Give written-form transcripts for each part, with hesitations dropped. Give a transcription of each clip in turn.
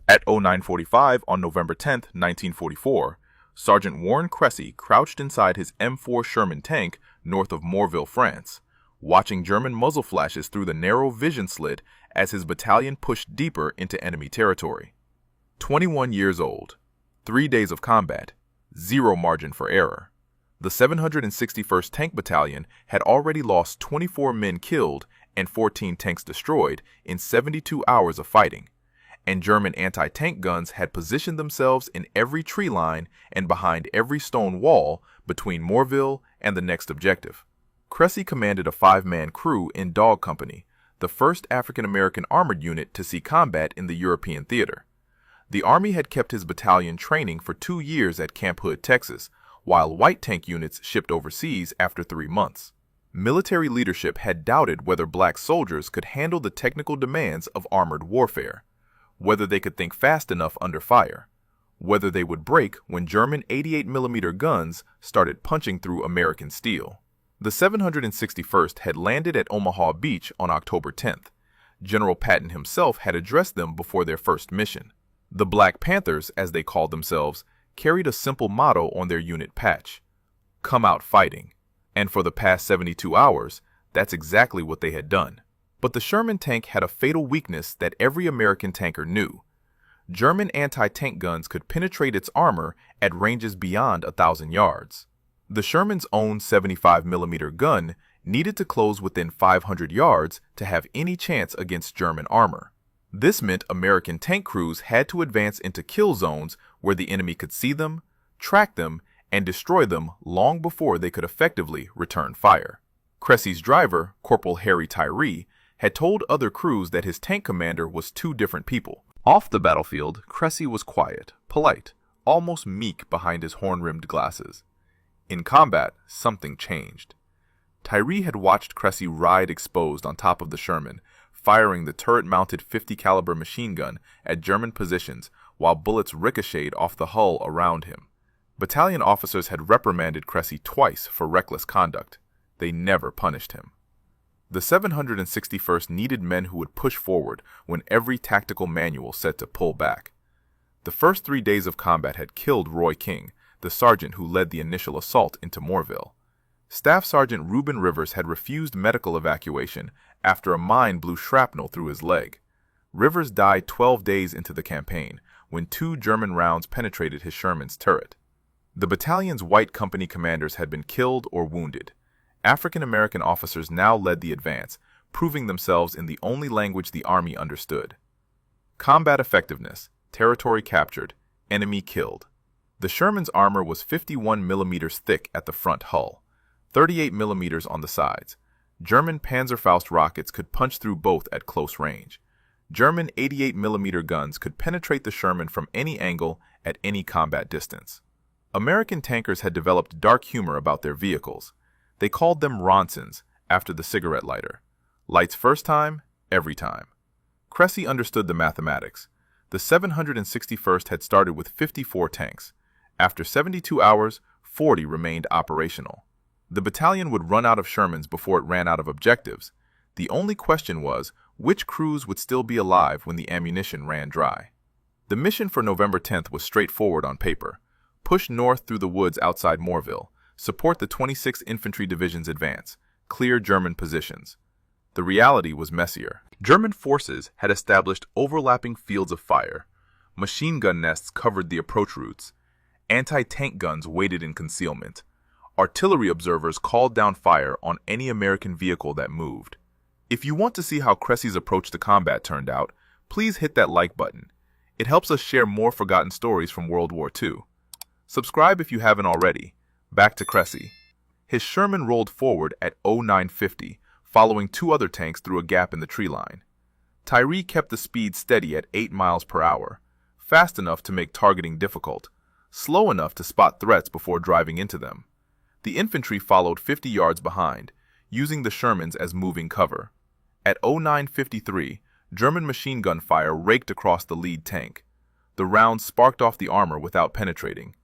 At 0945 on November 10, 1944, Sergeant Warren Cressy crouched inside his M4 Sherman tank north of Morville, France, watching German muzzle flashes through the narrow vision slit as his battalion pushed deeper into enemy territory. 21 years old, 3 days of combat, zero margin for error. The 761st Tank Battalion had already lost 24 men killed and 14 tanks destroyed in 72 hours of fighting, and German anti-tank guns had positioned themselves in every tree line and behind every stone wall between Morville and the next objective. Cressy commanded a 5-man crew in Dog Company, the first African-American armored unit to see combat in the European theater. The Army had kept his battalion training for 2 years at Camp Hood, Texas, while white tank units shipped overseas after 3 months. Military leadership had doubted whether black soldiers could handle the technical demands of armored warfare, whether they could think fast enough under fire, whether they would break when German 88mm guns started punching through American steel. The 761st had landed at Omaha Beach on October 10th. General Patton himself had addressed them before their first mission. The Black Panthers, as they called themselves, carried a simple motto on their unit patch: "Come out fighting." And for the past 72 hours, that's exactly what they had done. But the Sherman tank had a fatal weakness that every American tanker knew. German anti-tank guns could penetrate its armor at ranges beyond 1,000 yards. The Sherman's own 75mm gun needed to close within 500 yards to have any chance against German armor. This meant American tank crews had to advance into kill zones where the enemy could see them, track them, and destroy them long before they could effectively return fire. Cressy's driver, Corporal Harry Tyree, had told other crews that his tank commander was 2 different people. Off the battlefield, Cressy was quiet, polite, almost meek behind his horn-rimmed glasses. In combat, something changed. Tyree had watched Cressy ride exposed on top of the Sherman, firing the turret-mounted 50-caliber machine gun at German positions while bullets ricocheted off the hull around him. Battalion officers had reprimanded Cressy twice for reckless conduct. They never punished him. The 761st needed men who would push forward when every tactical manual said to pull back. The first 3 days of combat had killed Roy King, the sergeant who led the initial assault into Morville. Staff Sergeant Reuben Rivers had refused medical evacuation after a mine blew shrapnel through his leg. Rivers died 12 days into the campaign when 2 German rounds penetrated his Sherman's turret. The battalion's white company commanders had been killed or wounded. African-American officers now led the advance, proving themselves in the only language the Army understood. Combat effectiveness, territory captured, enemy killed. The Sherman's armor was 51mm thick at the front hull, 38mm on the sides. German Panzerfaust rockets could punch through both at close range. German 88mm guns could penetrate the Sherman from any angle at any combat distance. American tankers had developed dark humor about their vehicles. They called them Ronsons, after the cigarette lighter. Lights first time, every time. Cressy understood the mathematics. The 761st had started with 54 tanks. After 72 hours, 40 remained operational. The battalion would run out of Shermans before it ran out of objectives. The only question was, which crews would still be alive when the ammunition ran dry? The mission for November 10th was straightforward on paper. Push north through the woods outside Morville. Support the 26th Infantry Division's advance. Clear German positions. The reality was messier. German forces had established overlapping fields of fire. Machine gun nests covered the approach routes. Anti-tank guns waited in concealment. Artillery observers called down fire on any American vehicle that moved. If you want to see how Cressy's approach to combat turned out, please hit that like button. It helps us share more forgotten stories from World War II. Subscribe if you haven't already. Back to Cressy. His Sherman rolled forward at 0950, following 2 other tanks through a gap in the tree line. Tyree kept the speed steady at 8 miles per hour, fast enough to make targeting difficult, slow enough to spot threats before driving into them. The infantry followed 50 yards behind, using the Shermans as moving cover. At 0953, German machine gun fire raked across the lead tank. The rounds sparked off the armor without penetrating.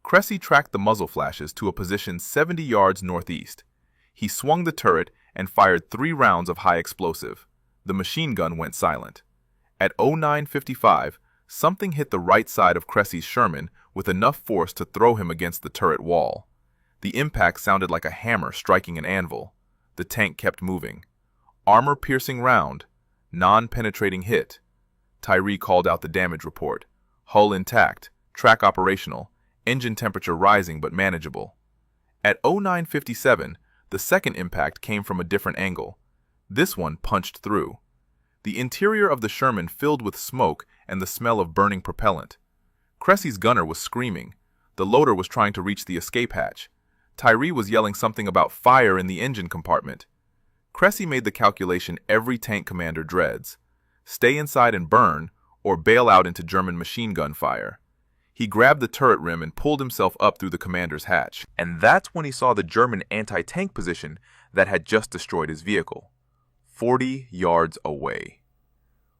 Cressy tracked the muzzle flashes to a position 70 yards northeast. He swung the turret and fired 3 rounds of high explosive. The machine gun went silent. At 0955, something hit the right side of Cressy's Sherman with enough force to throw him against the turret wall. The impact sounded like a hammer striking an anvil. The tank kept moving. Armor-piercing round. Non-penetrating hit. Tyree called out the damage report. Hull intact. Track operational. Engine temperature rising but manageable. At 09:57, the second impact came from a different angle. This one punched through. The interior of the Sherman filled with smoke and the smell of burning propellant. Cressy's gunner was screaming. The loader was trying to reach the escape hatch. Tyree was yelling something about fire in the engine compartment. Cressy made the calculation every tank commander dreads. Stay inside and burn, or bail out into German machine gun fire. He grabbed the turret rim and pulled himself up through the commander's hatch. And that's when he saw the German anti-tank position that had just destroyed his vehicle. 40 yards away.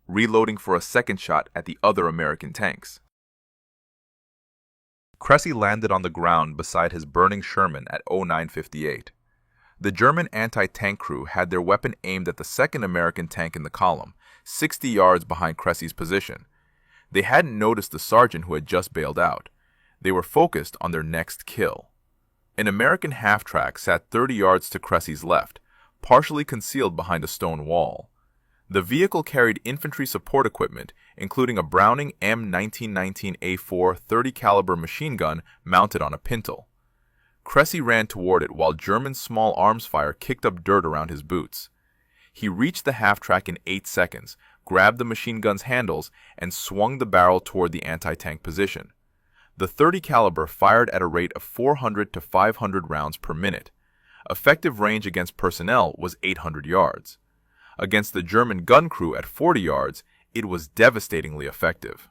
Reloading for a second shot at the other American tanks. Cressy landed on the ground beside his burning Sherman at 09:58. The German anti-tank crew had their weapon aimed at the second American tank in the column, 60 yards behind Cressy's position. They hadn't noticed the sergeant who had just bailed out. They were focused on their next kill. An American half-track sat 30 yards to Cressy's left, partially concealed behind a stone wall. The vehicle carried infantry support equipment, including a Browning M1919A4 30 caliber machine gun mounted on a pintle. Cressy ran toward it while German small arms fire kicked up dirt around his boots. He reached the half-track in 8 seconds, grabbed the machine gun's handles, and swung the barrel toward the anti-tank position. The 30 caliber fired at a rate of 400 to 500 rounds per minute. Effective range against personnel was 800 yards. Against the German gun crew at 40 yards, it was devastatingly effective.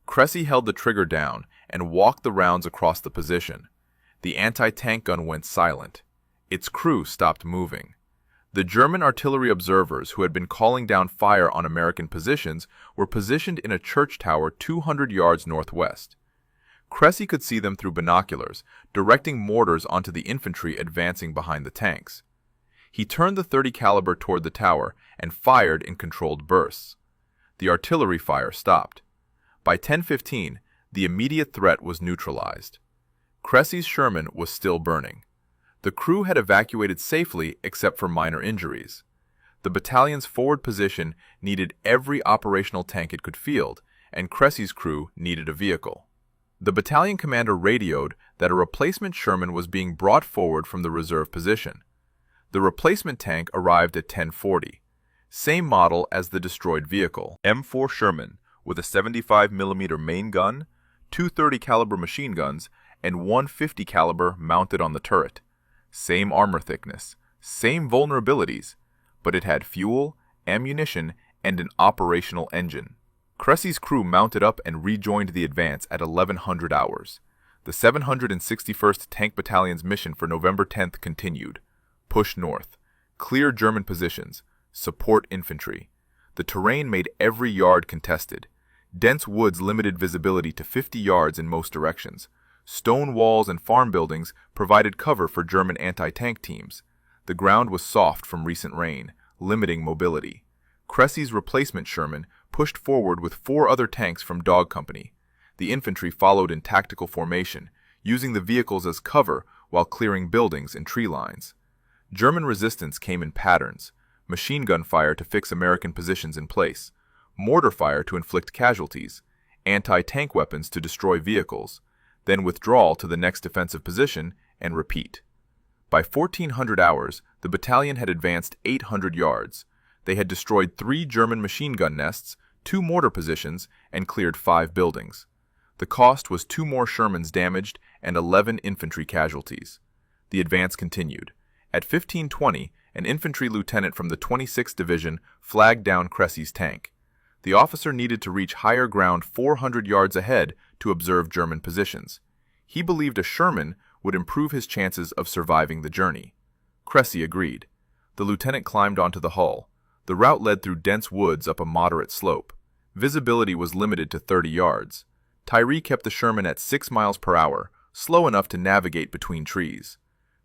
Cressy held the trigger down and walked the rounds across the position. The anti-tank gun went silent. Its crew stopped moving. The German artillery observers who had been calling down fire on American positions were positioned in a church tower 200 yards northwest. Cressy could see them through binoculars, directing mortars onto the infantry advancing behind the tanks. He turned the 30 caliber toward the tower and fired in controlled bursts. The artillery fire stopped. By 10:15, the immediate threat was neutralized. Cressy's Sherman was still burning. The crew had evacuated safely except for minor injuries. The battalion's forward position needed every operational tank it could field, and Cressy's crew needed a vehicle. The battalion commander radioed that a replacement Sherman was being brought forward from the reserve position. The replacement tank arrived at 10:40, same model as the destroyed vehicle, M4 Sherman, with a 75mm main gun, two 30 caliber machine guns, and one 50 caliber mounted on the turret. Same armor thickness, same vulnerabilities, but it had fuel, ammunition, and an operational engine. Cressy's crew mounted up and rejoined the advance at 1100 hours. The 761st Tank Battalion's mission for November 10th continued. Push north. Clear German positions. Support infantry. The terrain made every yard contested. Dense woods limited visibility to 50 yards in most directions. Stone walls and farm buildings provided cover for German anti-tank teams. The ground was soft from recent rain, limiting mobility. Cressy's replacement Sherman pushed forward with 4 other tanks from Dog Company. The infantry followed in tactical formation, using the vehicles as cover while clearing buildings and tree lines. German resistance came in patterns: machine gun fire to fix American positions in place, mortar fire to inflict casualties, anti-tank weapons to destroy vehicles, then withdrawal to the next defensive position, and repeat. By 1400 hours, the battalion had advanced 800 yards. They had destroyed 3 German machine gun nests, 2 mortar positions, and cleared 5 buildings. The cost was 2 more Shermans damaged and 11 infantry casualties. The advance continued. At 15:20, an infantry lieutenant from the 26th Division flagged down Cressy's tank. The officer needed to reach higher ground 400 yards ahead to observe German positions. He believed a Sherman would improve his chances of surviving the journey. Cressy agreed. The lieutenant climbed onto the hull. The route led through dense woods up a moderate slope. Visibility was limited to 30 yards. Tyree kept the Sherman at 6 miles per hour, slow enough to navigate between trees.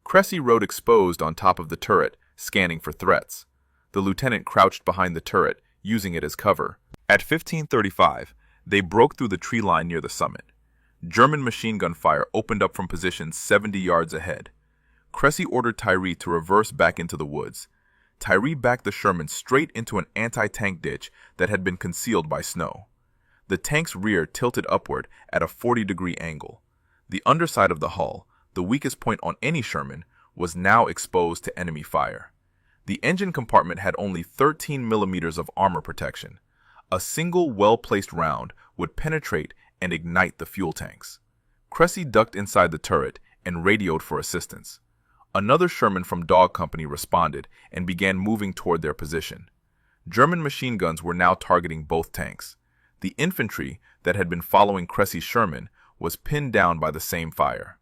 Cressy rode exposed on top of the turret, scanning for threats. The lieutenant crouched behind the turret, using it as cover. At 15:35, They broke through the tree line near the summit. German machine gun fire opened up from positions 70 yards ahead. Cressy ordered Tyree to reverse back into the woods. Tyree backed the Sherman straight into an anti-tank ditch that had been concealed by snow. The tank's rear tilted upward at a 40-degree angle. The underside of the hull, the weakest point on any Sherman, was now exposed to enemy fire. The engine compartment had only 13 millimeters of armor protection. A single well-placed round would penetrate and ignite the fuel tanks. Cressy ducked inside the turret and radioed for assistance. Another Sherman from Dog Company responded and began moving toward their position. German machine guns were now targeting both tanks. The infantry that had been following Cressy's Sherman was pinned down by the same fire.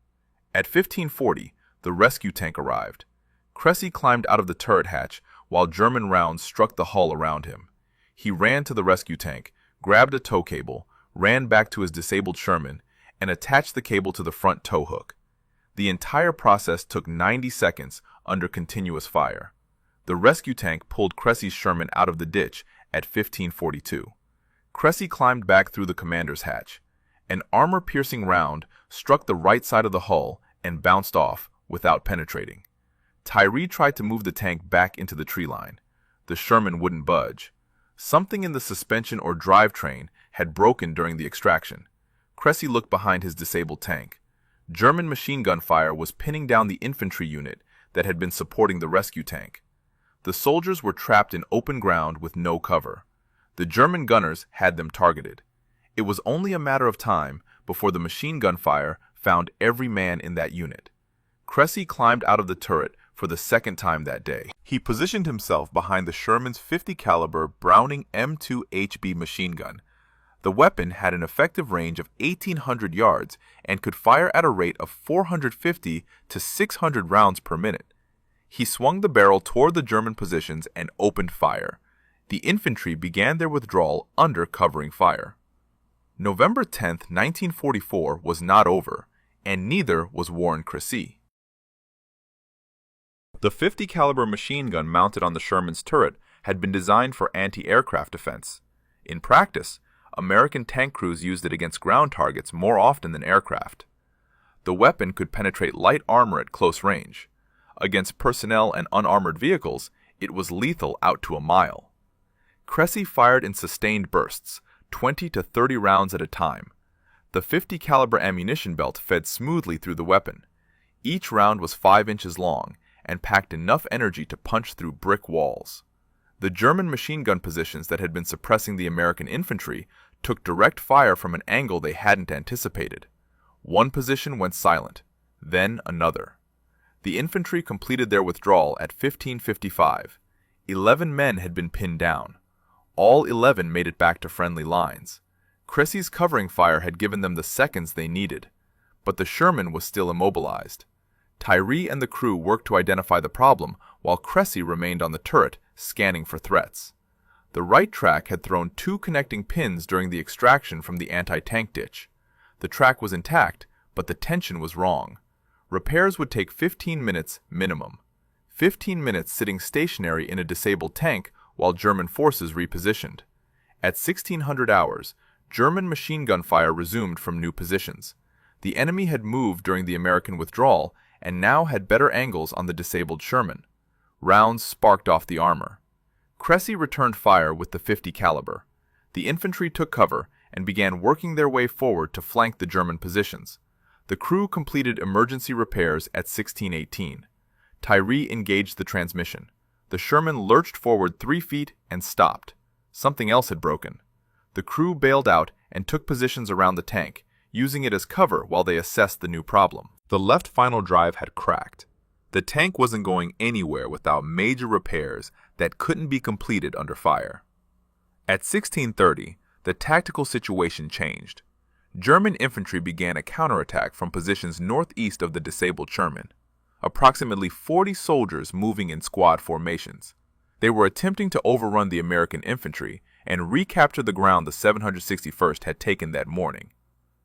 At 1540, the rescue tank arrived. Cressy climbed out of the turret hatch while German rounds struck the hull around him. He ran to the rescue tank, grabbed a tow cable, ran back to his disabled Sherman, and attached the cable to the front tow hook. The entire process took 90 seconds under continuous fire. The rescue tank pulled Cressy's Sherman out of the ditch at 1542. Cressy climbed back through the commander's hatch. An armor-piercing round struck the right side of the hull and bounced off without penetrating. Tyree tried to move the tank back into the tree line. The Sherman wouldn't budge. Something in the suspension or drivetrain had broken during the extraction. Cressy looked behind his disabled tank. German machine gun fire was pinning down the infantry unit that had been supporting the rescue tank. The soldiers were trapped in open ground with no cover. The German gunners had them targeted. It was only a matter of time before the machine gun fire found every man in that unit. Cressy climbed out of the turret for the second time that day. He positioned himself behind the Sherman's 50 caliber Browning M2 HB machine gun. The weapon had an effective range of 1,800 yards and could fire at a rate of 450 to 600 rounds per minute. He swung the barrel toward the German positions and opened fire. The infantry began their withdrawal under covering fire. November 10, 1944 was not over, and neither was Warren Cressy. The 50 caliber machine gun mounted on the Sherman's turret had been designed for anti-aircraft defense. In practice, American tank crews used it against ground targets more often than aircraft. The weapon could penetrate light armor at close range. Against personnel and unarmored vehicles, it was lethal out to a mile. Cressy fired in sustained bursts, 20 to 30 rounds at a time. The 50 caliber ammunition belt fed smoothly through the weapon. Each round was 5 inches long and packed enough energy to punch through brick walls. The German machine gun positions that had been suppressing the American infantry took direct fire from an angle they hadn't anticipated. One position went silent, then another. The infantry completed their withdrawal at 1555. 11 men had been pinned down. All 11 made it back to friendly lines. Cressy's covering fire had given them the seconds they needed, but the Sherman was still immobilized. Tyree and the crew worked to identify the problem while Cressy remained on the turret, scanning for threats. The right track had thrown 2 connecting pins during the extraction from the anti-tank ditch. The track was intact, but the tension was wrong. Repairs would take 15 minutes minimum. 15 minutes sitting stationary in a disabled tank while German forces repositioned. At 1600 hours, German machine gun fire resumed from new positions. The enemy had moved during the American withdrawal and now had better angles on the disabled Sherman. Rounds sparked off the armor. Cressy returned fire with the 50 caliber. The infantry took cover and began working their way forward to flank the German positions. The crew completed emergency repairs at 1618. Tyree engaged the transmission. The Sherman lurched forward 3 feet and stopped. Something else had broken. The crew bailed out and took positions around the tank, using it as cover while they assessed the new problem. The left final drive had cracked. The tank wasn't going anywhere without major repairs that couldn't be completed under fire. At 1630, the tactical situation changed. German infantry began a counterattack from positions northeast of the disabled Sherman. Approximately 40 soldiers moving in squad formations. They were attempting to overrun the American infantry and recapture the ground the 761st had taken that morning.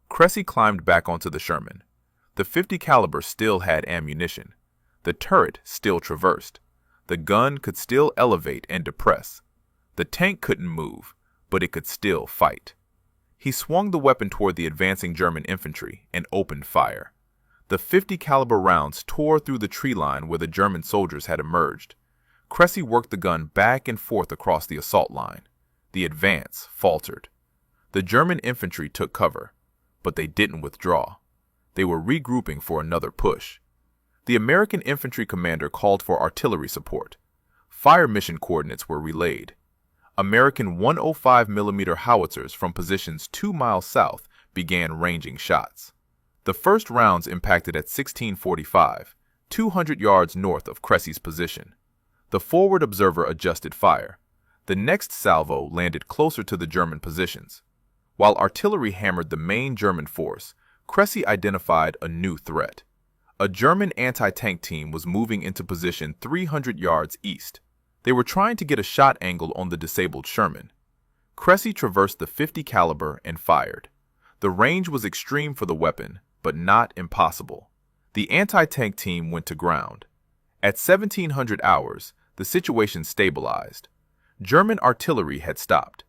Cressy climbed back onto the Sherman. The 50 caliber still had ammunition. The turret still traversed. The gun could still elevate and depress. The tank couldn't move, but it could still fight. He swung the weapon toward the advancing German infantry and opened fire. The 50 caliber rounds tore through the tree line where the German soldiers had emerged. Cressy worked the gun back and forth across the assault line. The advance faltered. The German infantry took cover, but they didn't withdraw. They were regrouping for another push. The American infantry commander called for artillery support. Fire mission coordinates were relayed. American 105mm howitzers from positions 2 miles south began ranging shots. The first rounds impacted at 1645, 200 yards north of Cressy's position. The forward observer adjusted fire. The next salvo landed closer to the German positions. While artillery hammered the main German force, Cressy identified a new threat. A German anti-tank team was moving into position 300 yards east. They were trying to get a shot angle on the disabled Sherman. Cressy traversed the 50 caliber and fired. The range was extreme for the weapon, but not impossible. The anti-tank team went to ground. At 1700 hours, the situation stabilized. German artillery had stopped.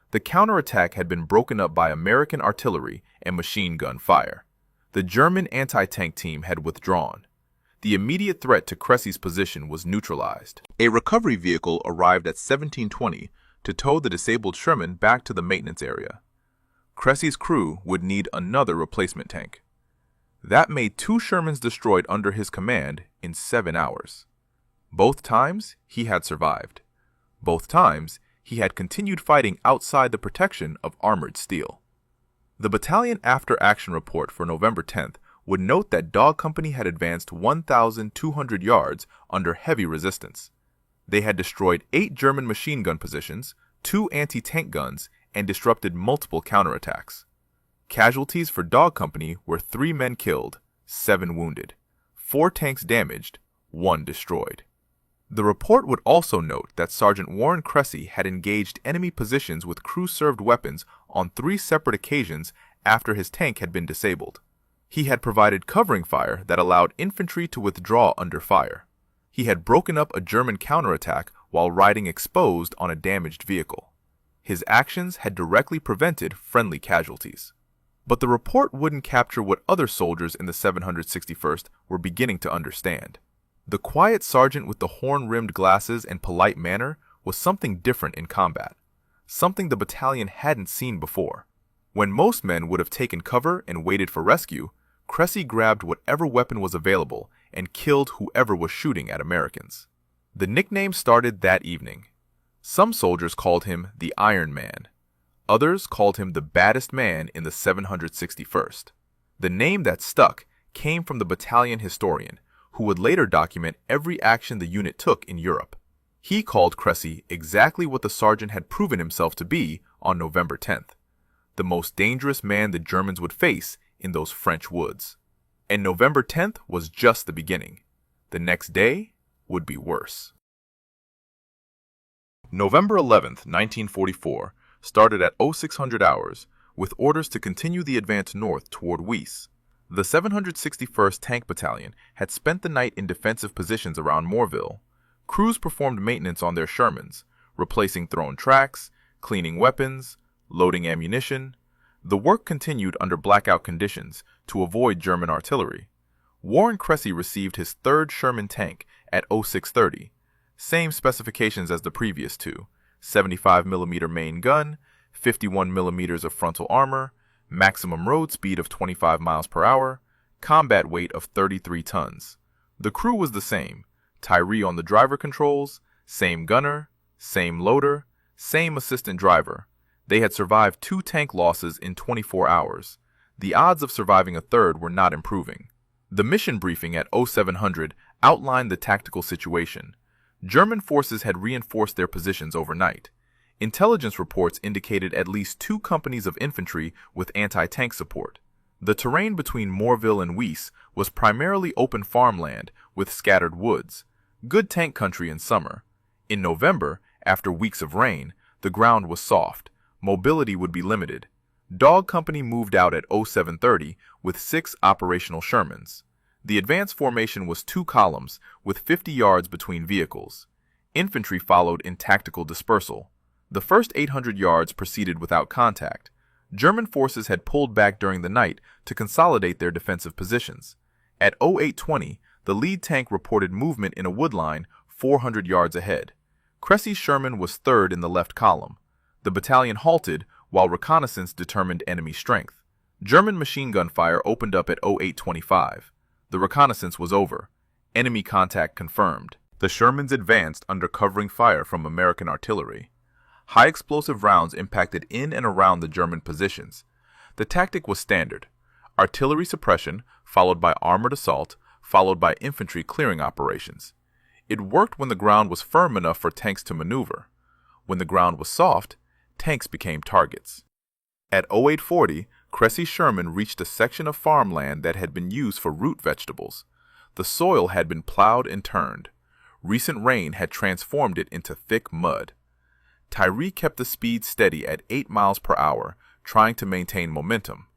The counterattack had been broken up by American artillery and machine gun fire. The German anti-tank team had withdrawn. The immediate threat to Cressy's position was neutralized. A recovery vehicle arrived at 1720 to tow the disabled Sherman back to the maintenance area. Cressy's crew would need another replacement tank. That made 2 Shermans destroyed under his command in 7 hours. Both times, he had survived. Both times, he had continued fighting outside the protection of armored steel. The battalion after-action report for November 10th would note that Dog Company had advanced 1,200 yards under heavy resistance. They had destroyed 8 German machine gun positions, 2 anti-tank guns, and disrupted multiple counterattacks. Casualties for Dog Company were 3 men killed, 7 wounded, 4 tanks damaged, 1 destroyed. The report would also note that Sergeant Warren Cressy had engaged enemy positions with crew-served weapons on 3 separate occasions after his tank had been disabled. He had provided covering fire that allowed infantry to withdraw under fire. He had broken up a German counterattack while riding exposed on a damaged vehicle. His actions had directly prevented friendly casualties. But the report wouldn't capture what other soldiers in the 761st were beginning to understand. The quiet sergeant with the horn-rimmed glasses and polite manner was something different in combat, something the battalion hadn't seen before. When most men would have taken cover and waited for rescue, Cressy grabbed whatever weapon was available and killed whoever was shooting at Americans. The nickname started that evening. Some soldiers called him the Iron Man. Others called him the baddest man in the 761st. The name that stuck came from the battalion historian, who would later document every action the unit took in Europe. He called Cressy exactly what the sergeant had proven himself to be on November 10th, the most dangerous man the Germans would face in those French woods. And November 10th was just the beginning. The next day would be worse. November 11th, 1944, started at 0600 hours, with orders to continue the advance north toward Weiss. The 761st Tank Battalion had spent the night in defensive positions around Morville. Crews performed maintenance on their Shermans, replacing thrown tracks, cleaning weapons, loading ammunition. The work continued under blackout conditions to avoid German artillery. Warren Cressy received his 3rd Sherman tank at 0630, same specifications as the previous 2, 75mm main gun, 51mm of frontal armor, maximum road speed of 25 miles per hour, combat weight of 33 tons. The crew was the same, Tyree on the driver controls, same gunner, same loader, same assistant driver. They had survived 2 tank losses in 24 hours. The odds of surviving a third were not improving. The mission briefing at 0700 outlined the tactical situation. German forces had reinforced their positions overnight. Intelligence reports indicated at least 2 companies of infantry with anti-tank support. The terrain between Morville and Weiss was primarily open farmland with scattered woods, good tank country in summer. In November, after weeks of rain, the ground was soft. Mobility would be limited. Dog Company moved out at 0730 with 6 operational Shermans. The advance formation was 2 columns with 50 yards between vehicles. Infantry followed in tactical dispersal. The first 800 yards proceeded without contact. German forces had pulled back during the night to consolidate their defensive positions. At 0820, the lead tank reported movement in a woodline 400 yards ahead. Cressy's Sherman was third in the left column. The battalion halted while reconnaissance determined enemy strength. German machine gun fire opened up at 0825. The reconnaissance was over. Enemy contact confirmed. The Shermans advanced under covering fire from American artillery. High explosive rounds impacted in and around the German positions. The tactic was standard: artillery suppression, followed by armored assault, followed by infantry clearing operations. It worked when the ground was firm enough for tanks to maneuver. When the ground was soft, tanks became targets. At 0840, Cressy's Sherman reached a section of farmland that had been used for root vegetables. The soil had been plowed and turned. Recent rain had transformed it into thick mud. Tyree kept the speed steady at 8 miles per hour, trying to maintain momentum.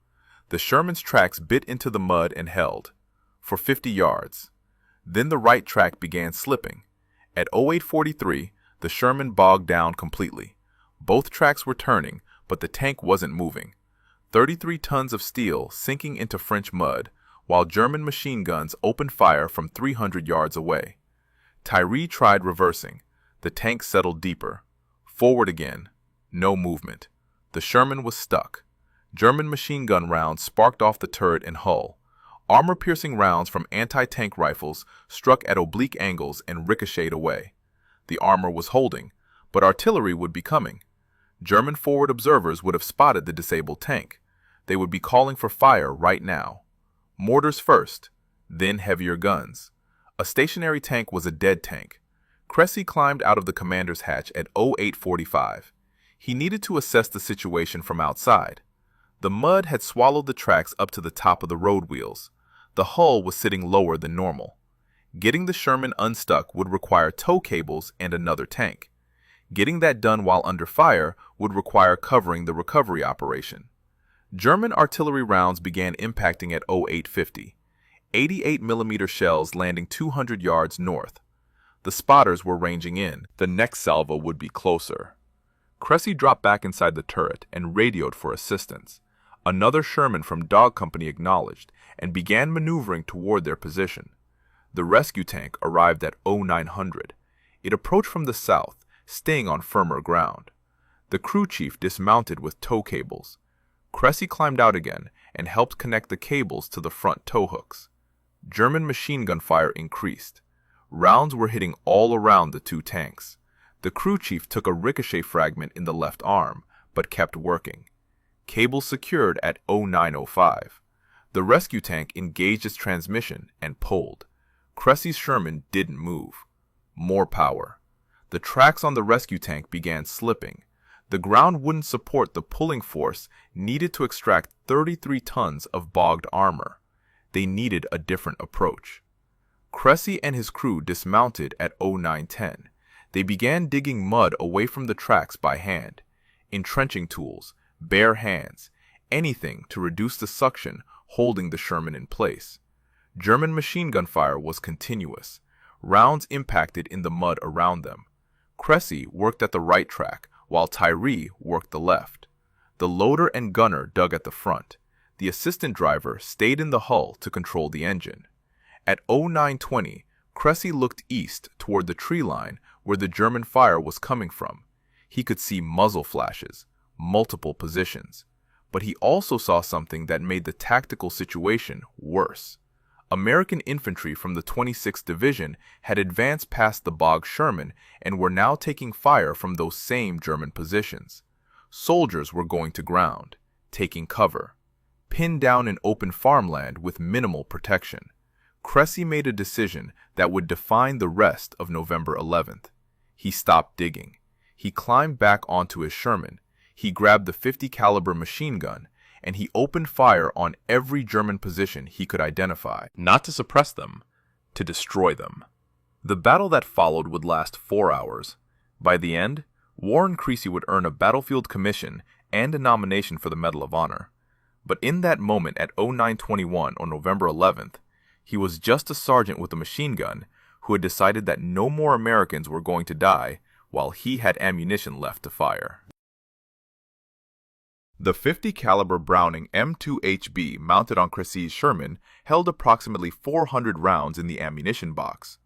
The Sherman's tracks bit into the mud and held for 50 yards. Then the right track began slipping. At 0843, the Sherman bogged down completely. Both tracks were turning, but the tank wasn't moving. 33 tons of steel sinking into French mud, while German machine guns opened fire from 300 yards away. Tyree tried reversing. The tank settled deeper. Forward again. No movement. The Sherman was stuck. German machine gun rounds sparked off the turret and hull. Armor-piercing rounds from anti-tank rifles struck at oblique angles and ricocheted away. The armor was holding, but artillery would be coming. German forward observers would have spotted the disabled tank. They would be calling for fire right now. Mortars first, then heavier guns. A stationary tank was a dead tank. Cressy climbed out of the commander's hatch at 0845. He needed to assess the situation from outside. The mud had swallowed the tracks up to the top of the road wheels. The hull was sitting lower than normal. Getting the Sherman unstuck would require tow cables and another tank. Getting that done while under fire would require covering the recovery operation. German artillery rounds began impacting at 0850. 88mm shells landing 200 yards north. The spotters were ranging in. The next salvo would be closer. Cressy dropped back inside the turret and radioed for assistance. Another Sherman from Dog Company acknowledged and began maneuvering toward their position. The rescue tank arrived at 0900. It approached from the south, staying on firmer ground. The crew chief dismounted with tow cables. Cressy climbed out again and helped connect the cables to the front tow hooks. German machine gun fire increased. Rounds were hitting all around the two tanks. The crew chief took a ricochet fragment in the left arm, but kept working. Cables secured at 0905. The rescue tank engaged its transmission and pulled. Cressy's Sherman didn't move. More power. The tracks on the rescue tank began slipping. The ground wouldn't support the pulling force needed to extract 33 tons of bogged armor. They needed a different approach. Cressy and his crew dismounted at 0910. They began digging mud away from the tracks by hand. Entrenching tools, bare hands, anything to reduce the suction holding the Sherman in place. German machine gun fire was continuous. Rounds impacted in the mud around them. Cressy worked at the right track, while Tyree worked the left. The loader and gunner dug at the front. The assistant driver stayed in the hull to control the engine. At 0920, Cressy looked east toward the tree line where the German fire was coming from. He could see muzzle flashes, multiple positions. But he also saw something that made the tactical situation worse. American infantry from the 26th Division had advanced past the bogged Sherman and were now taking fire from those same German positions. Soldiers were going to ground, taking cover, pinned down in open farmland with minimal protection. Cressy made a decision that would define the rest of November 11th. He stopped digging. He climbed back onto his Sherman. He grabbed the .50 caliber machine gun, and he opened fire on every German position he could identify. Not to suppress them, to destroy them. The battle that followed would last 4 hours. By the end, Warren Creasy would earn a battlefield commission and a nomination for the Medal of Honor. But in that moment at 0921 on November 11th, he was just a sergeant with a machine gun who had decided that no more Americans were going to die while he had ammunition left to fire. The 50 caliber Browning M2HB mounted on Crecy's Sherman held approximately 400 rounds in the ammunition box.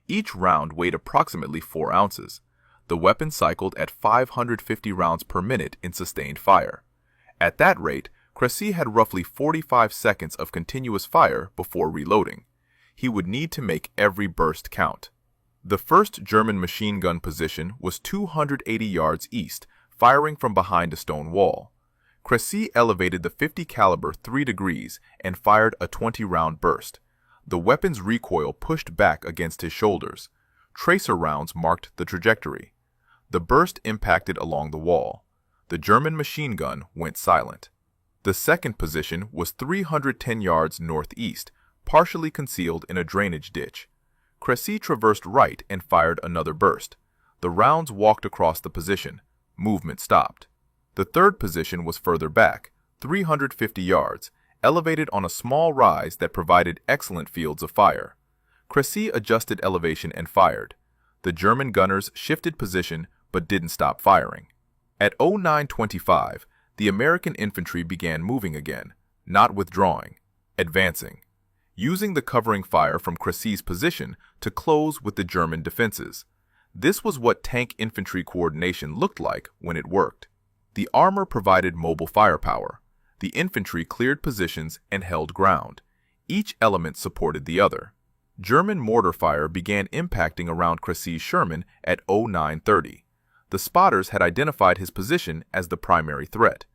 Each round weighed approximately 4 ounces. The weapon cycled at 550 rounds per minute in sustained fire. At that rate, Crecy had roughly 45 seconds of continuous fire before reloading. He would need to make every burst count. The first German machine gun position was 280 yards east, firing from behind a stone wall. Crecy elevated the 50 caliber 3 degrees and fired a 20-round burst. The weapon's recoil pushed back against his shoulders. Tracer rounds marked the trajectory. The burst impacted along the wall. The German machine gun went silent. The second position was 310 yards northeast, partially concealed in a drainage ditch. Crecy traversed right and fired another burst. The rounds walked across the position. Movement stopped. The third position was further back, 350 yards, elevated on a small rise that provided excellent fields of fire. Crecy adjusted elevation and fired. The German gunners shifted position but didn't stop firing. At 09:25, the American infantry began moving again, not withdrawing, advancing, using the covering fire from Crecy's position to close with the German defenses. This was what tank infantry coordination looked like when it worked. The armor provided mobile firepower. The infantry cleared positions and held ground. Each element supported the other. German mortar fire began impacting around Crecy's Sherman at 09:30. The spotters had identified his position as the primary threat.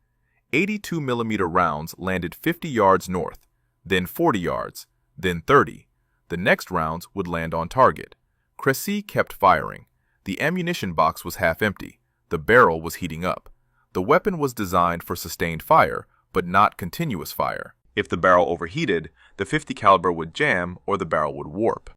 82mm rounds landed 50 yards north, then 40 yards, then 30. The next rounds would land on target. Crecy kept firing. The ammunition box was half empty. The barrel was heating up. The weapon was designed for sustained fire, but not continuous fire. If the barrel overheated, the 50 caliber would jam or the barrel would warp.